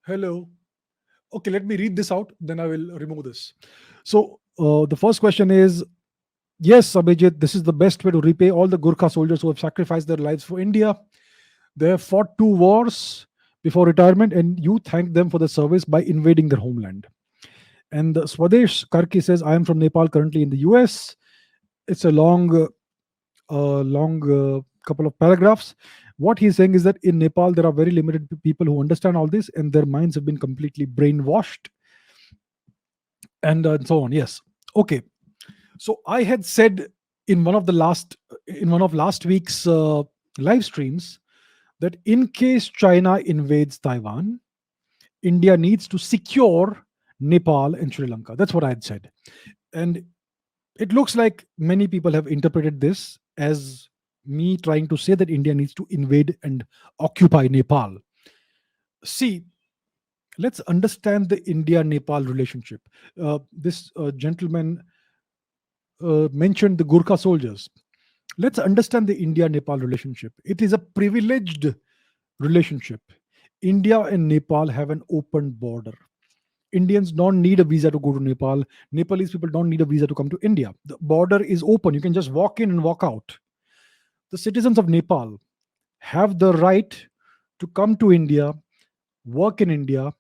Hello. Okay, let me read this out, then I will remove this. So, the first question is, yes, Abhijit, this is the best way to repay all the Gurkha soldiers who have sacrificed their lives for India. They have fought two wars before retirement, and you thank them for the service by invading their homeland. And Swadesh Karki says, I am from Nepal, currently in the US. It's a long couple of paragraphs. What he's saying is that in Nepal, there are very limited people who understand all this, and their minds have been completely brainwashed, and so on. Yes. Okay. So I had said in one of last week's live streams that in case China invades Taiwan, India needs to secure Nepal and Sri Lanka. That's what I had said. And it looks like many people have interpreted this as me trying to say that India needs to invade and occupy Nepal. See, let's understand the India Nepal relationship. This gentleman mentioned the Gurkha soldiers. Let's understand the India Nepal relationship. It is a privileged relationship. India and Nepal have an open border. Indians don't need a visa to go to Nepal. Nepalese people don't need a visa to come to India. The border is open. You can just walk in and walk out. The citizens of Nepal have the right to come to India, work in India,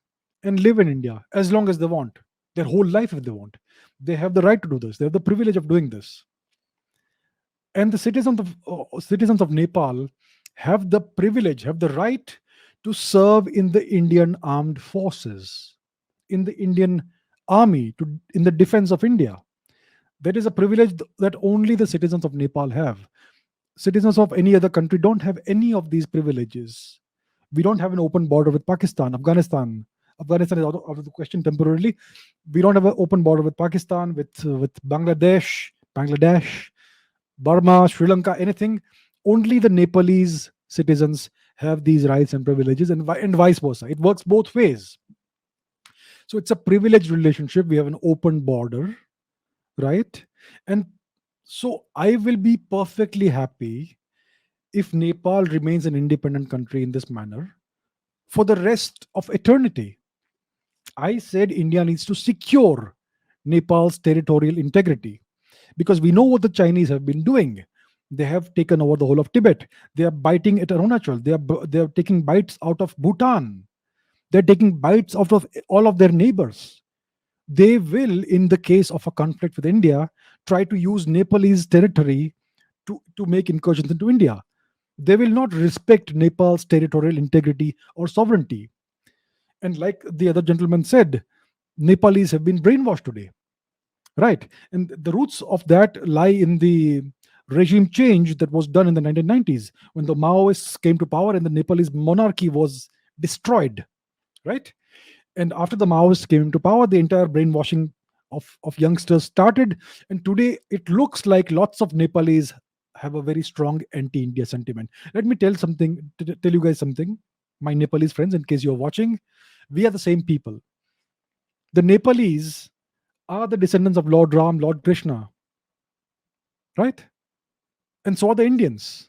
and live in India as long as they want, their whole life if they want. They have the right to do this. They have the privilege of doing this. And the citizens of Nepal have the privilege, have the right to serve in the Indian armed forces, in the Indian army, in the defense of India. That is a privilege that only the citizens of Nepal have. Citizens of any other country don't have any of these privileges. We don't have an open border with Pakistan, Afghanistan. Afghanistan is out of the question temporarily. We don't have an open border with Pakistan, with Bangladesh, Burma, Sri Lanka, anything. Only the Nepalese citizens have these rights and privileges, and vice versa. It works both ways. So it's a privileged relationship. We have an open border, right? And so I will be perfectly happy if Nepal remains an independent country in this manner for the rest of eternity. I said India needs to secure Nepal's territorial integrity because we know what the Chinese have been doing. They have taken over the whole of Tibet. They are biting at Arunachal. They are taking bites out of Bhutan. They're taking bites out of all of their neighbors. They will, in the case of a conflict with India, try to use Nepalese territory to make incursions into India. They will not respect Nepal's territorial integrity or sovereignty. And like the other gentleman said, Nepalese have been brainwashed today, right? And the roots of that lie in the regime change that was done in the 1990s when the Maoists came to power and the Nepalese monarchy was destroyed, right? And after the Maoists came into power, the entire brainwashing of youngsters started. And today it looks like lots of Nepalese have a very strong anti-India sentiment. Let me tell you guys something, my Nepalese friends, in case you're watching. We are the same people. The Nepalese are the descendants of Lord Ram, Lord Krishna, right? And so are the Indians.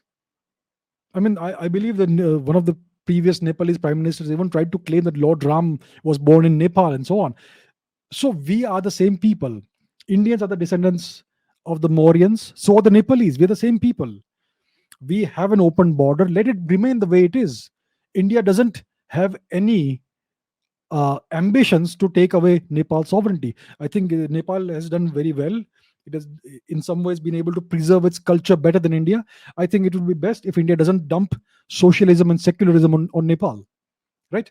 I mean, I believe that one of the previous Nepalese prime ministers even tried to claim that Lord Ram was born in Nepal and so on. So we are the same people. Indians are the descendants of the Mauryans. So are the Nepalese. We're the same people. We have an open border. Let it remain the way it is. India doesn't have any ambitions to take away Nepal's sovereignty. I think Nepal has done very well. It has, in some ways, been able to preserve its culture better than India. I think it would be best if India doesn't dump socialism and secularism on Nepal, right?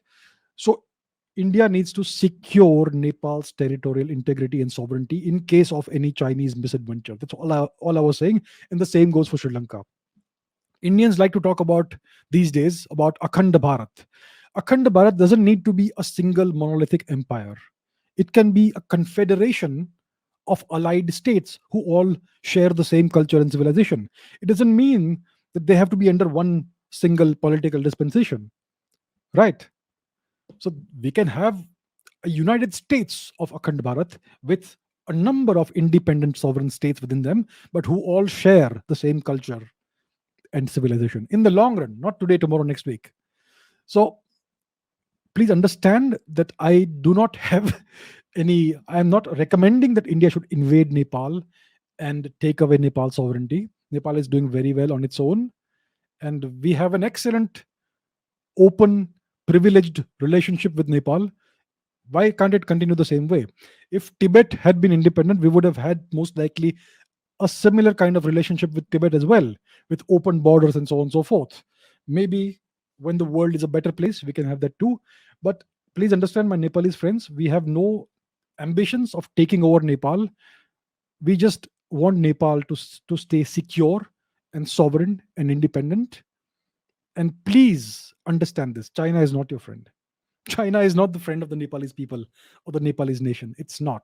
So India needs to secure Nepal's territorial integrity and sovereignty in case of any Chinese misadventure. That's all I was saying. And the same goes for Sri Lanka. Indians like to talk about these days about Akhand Bharat. Akhand Bharat doesn't need to be a single monolithic empire. It can be a confederation of allied states who all share the same culture and civilization. It doesn't mean that they have to be under one single political dispensation, right? So we can have a United States of Akhand Bharat with a number of independent sovereign states within them, but who all share the same culture and civilization in the long run, not today, tomorrow, next week. So Please understand that I do not have I am not recommending that India should invade Nepal and take away Nepal's sovereignty. Nepal is doing very well on its own, and we have an excellent, open, privileged relationship with Nepal. Why can't it continue the same way? If Tibet had been independent, we would have had most likely a similar kind of relationship with Tibet as well, with open borders and so on and so forth. Maybe when the world is a better place, we can have that too. But please understand, my Nepalese friends, we have no ambitions of taking over Nepal. We just want Nepal to stay secure and sovereign and independent. And please understand this: China is not your friend. China is not the friend of the Nepalese people or the Nepalese nation. It's not.